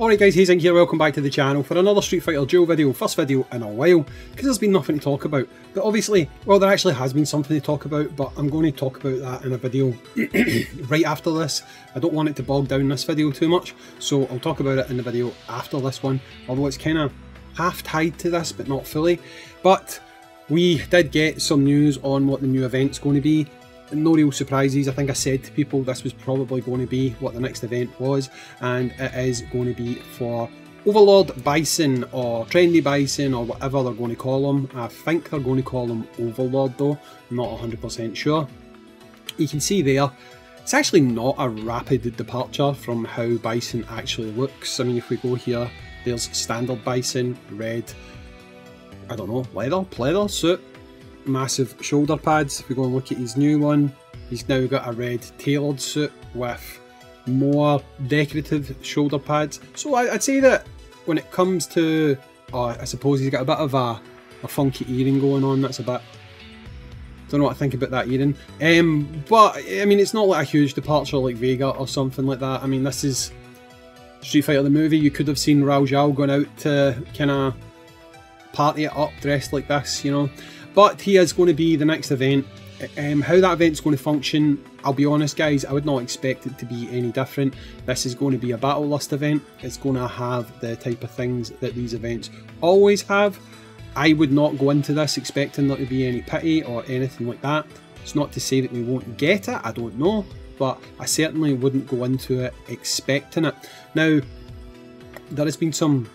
Alright guys, Hayzink here, welcome back to the channel for another Street Fighter Duel video, first video in a while, because there's been nothing to talk about. But obviously, well, there actually has been something to talk about, but I'm going to talk about that in a video right after this. I don't want it to bog down this video too much, so I'll talk about it in the video after this one, although it's kind of half tied to this, but not fully. But we did get some news on what the new event's going to be. No real surprises. I think I said to people this was probably going to be what the next event was, and it is going to be for Overlord Bison or Trendy Bison or whatever they're going to call him. I think they're going to call him Overlord though, I'm not 100% sure. You can see there, it's actually not a rapid departure from how Bison actually looks. I mean, if we go here, there's standard Bison, red, I don't know, pleather suit. Massive shoulder pads. If we go and look at his new one, he's now got a red tailored suit with more decorative shoulder pads. So I'd say that when it comes to, I suppose he's got a bit of a funky earring going on. That's a bit, don't know what I think about that earring. But I mean, it's not like a huge departure like Vega or something like that. I mean, this is Street Fighter the movie. You could have seen Raul Zhao going out to kind of party it up dressed like this, you know. But he is going to be the next event. How that event's going to function, I'll be honest guys, I would not expect it to be any different. This is going to be a battle list event. It's going to have the type of things that these events always have. I would not go into this expecting there to be any pity or anything like that. It's not to say that we won't get it, I don't know, but I certainly wouldn't go into it expecting it. Now, there has been some,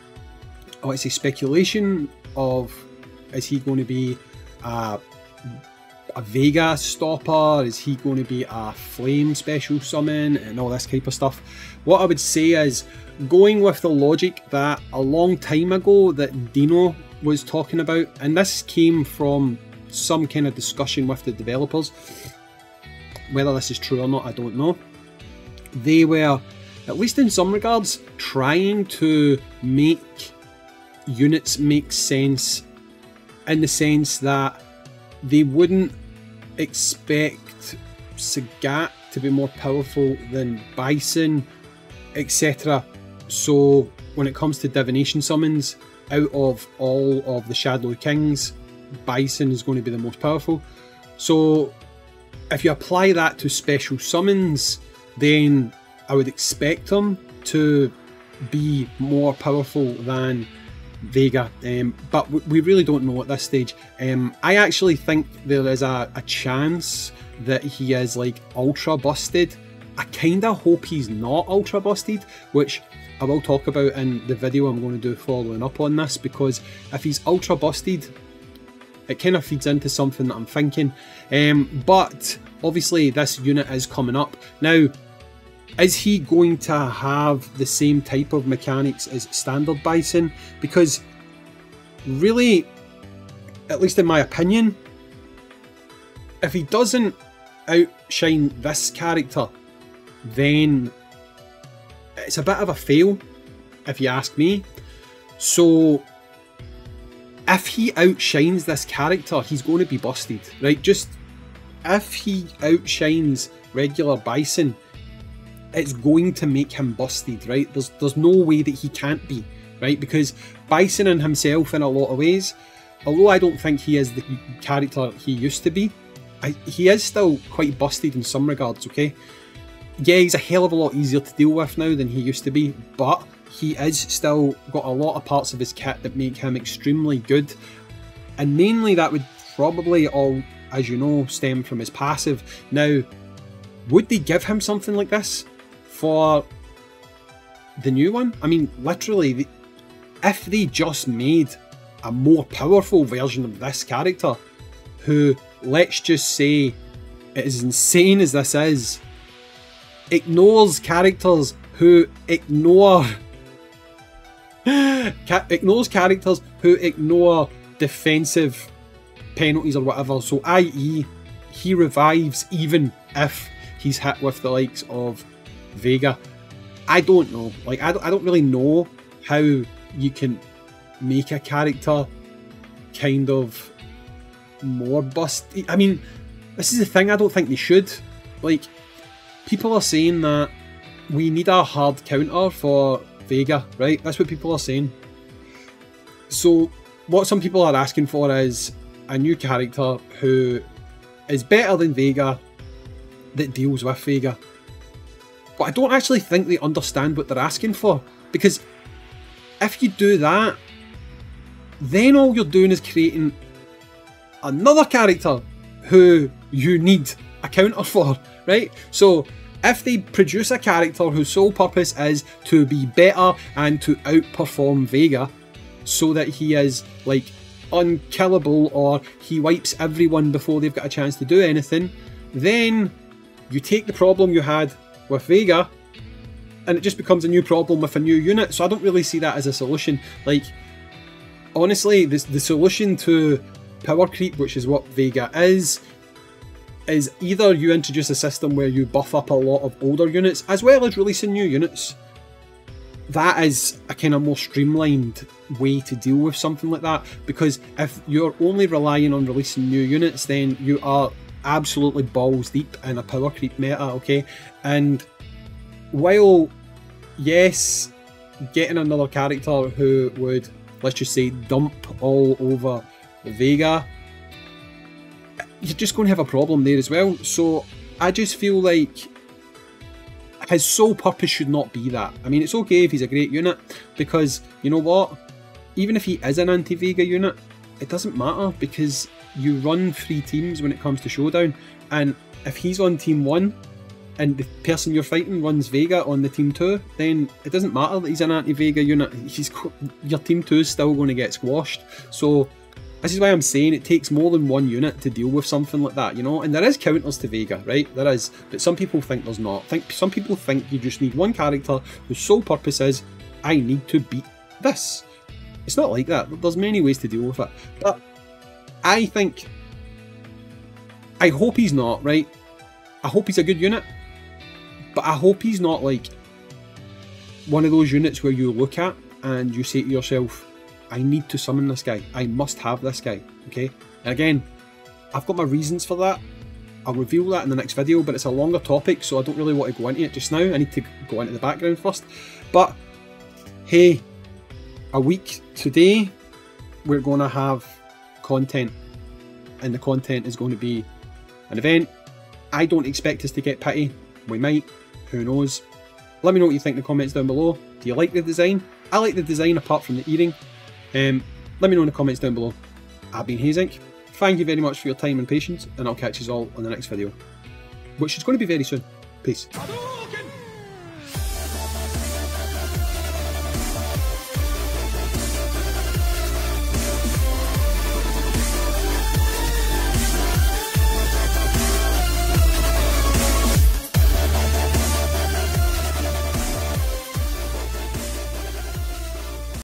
let's say, speculation of, is he going to be a Vega stopper? Is he going to be a flame special summon and all this type of stuff? What I would say is, going with the logic that a long time ago that Dino was talking about, and this came from some kind of discussion with the developers, whether this is true or not I don't know, they were, at least in some regards, trying to make units make sense, in the sense that they wouldn't expect Sagat to be more powerful than Bison, etc. So when it comes to divination summons, out of all of the Shadow Kings, Bison is going to be the most powerful. So if you apply that to special summons, then I would expect them to be more powerful than Vega, but we really don't know at this stage. I actually think there is a chance that he is like ultra busted. I kinda hope he's not ultra busted, which I will talk about in the video I'm going to do following up on this, because if he's ultra busted, it kind of feeds into something that I'm thinking. But obviously this unit is coming up. Now, is he going to have the same type of mechanics as standard Bison? Because really, at least in my opinion, if he doesn't outshine this character, then it's a bit of a fail, if you ask me. So if he outshines this character, he's going to be busted, right? Just if he outshines regular Bison, it's going to make him busted, right? There's no way that he can't be, right? Because Bison in himself, in a lot of ways, although I don't think he is the character he used to be, he is still quite busted in some regards, okay? Yeah, he's a hell of a lot easier to deal with now than he used to be, but he is still got a lot of parts of his kit that make him extremely good, and mainly that would probably all, as you know, stem from his passive. Now, would they give him something like this for the new one? I mean, literally, if they just made a more powerful version of this character, who, let's just say, as insane as this is, ignores characters who ignore defensive penalties or whatever, so i.e. he revives even if he's hit with the likes of Vega. I don't know, like I don't really know how you can make a character kind of more busted. I mean, this is the thing, I don't think they should. Like, people are saying that we need a hard counter for Vega, right? That's what people are saying. So what some people are asking for is a new character who is better than Vega, that deals with Vega. But I don't actually think they understand what they're asking for, because if you do that, then all you're doing is creating another character who you need a counter for, right? So if they produce a character whose sole purpose is to be better and to outperform Vega, so that he is like unkillable or he wipes everyone before they've got a chance to do anything, then you take the problem you had with Vega and it just becomes a new problem with a new unit. So I don't really see that as a solution. Like, honestly, the solution to power creep, which is what Vega is either you introduce a system where you buff up a lot of older units as well as releasing new units. That is a kind of more streamlined way to deal with something like that, because if you're only relying on releasing new units, then you are absolutely balls deep in a power creep meta, okay? And while, yes, getting another character who would, let's just say, dump all over Vega, you're just going to have a problem there as well. So I just feel like his sole purpose should not be that. I mean, it's okay if he's a great unit, because you know what? Even if he is an anti-Vega unit, it doesn't matter, because you run 3 teams when it comes to Showdown, and if he's on team 1 and the person you're fighting runs Vega on the team 2, then it doesn't matter that he's an anti-Vega unit. Your team 2 is still going to get squashed. So this is why I'm saying it takes more than one unit to deal with something like that, you know? And there is counters to Vega, right? There is. But some people think there's not. Some people think you just need one character whose sole purpose is, I need to beat this. It's not like that. There's many ways to deal with it. But I hope he's not, right? I hope he's a good unit. But I hope he's not like one of those units where you look at and you say to yourself, I need to summon this guy. I must have this guy, okay? And again, I've got my reasons for that. I'll reveal that in the next video, but it's a longer topic, so I don't really want to go into it just now. I need to go into the background first. But, hey, a week today, we're going to have content. And the content is going to be an event. I don't expect us to get pity. We might. Who knows? Let me know what you think in the comments down below. Do you like the design? I like the design apart from the earring. Let me know in the comments down below. I've been Hayzink. Thank you very much for your time and patience, and I'll catch you all on the next video, which is going to be very soon. Peace.